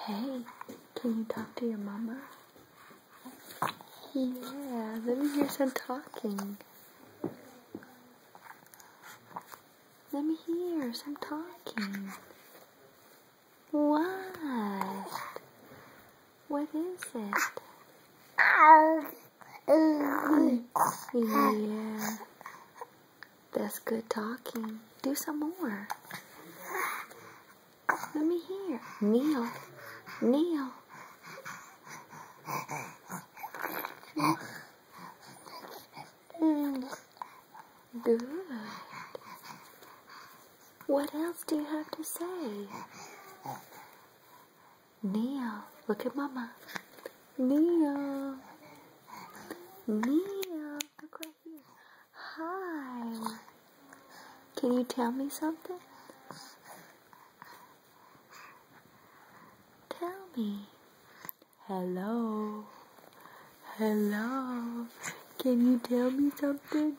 Hey, can you talk to your mama? Yeah, let me hear some talking. Let me hear some talking. What? What is it? Yeah, that's good talking. Do some more. Let me hear. Kneel. Kneel. Good. What else do you have to say? Kneel. Look at Mama. Kneel. Kneel. Look right here. Hi. Can you tell me something? Tell me. Hello. Hello. Can you tell me something?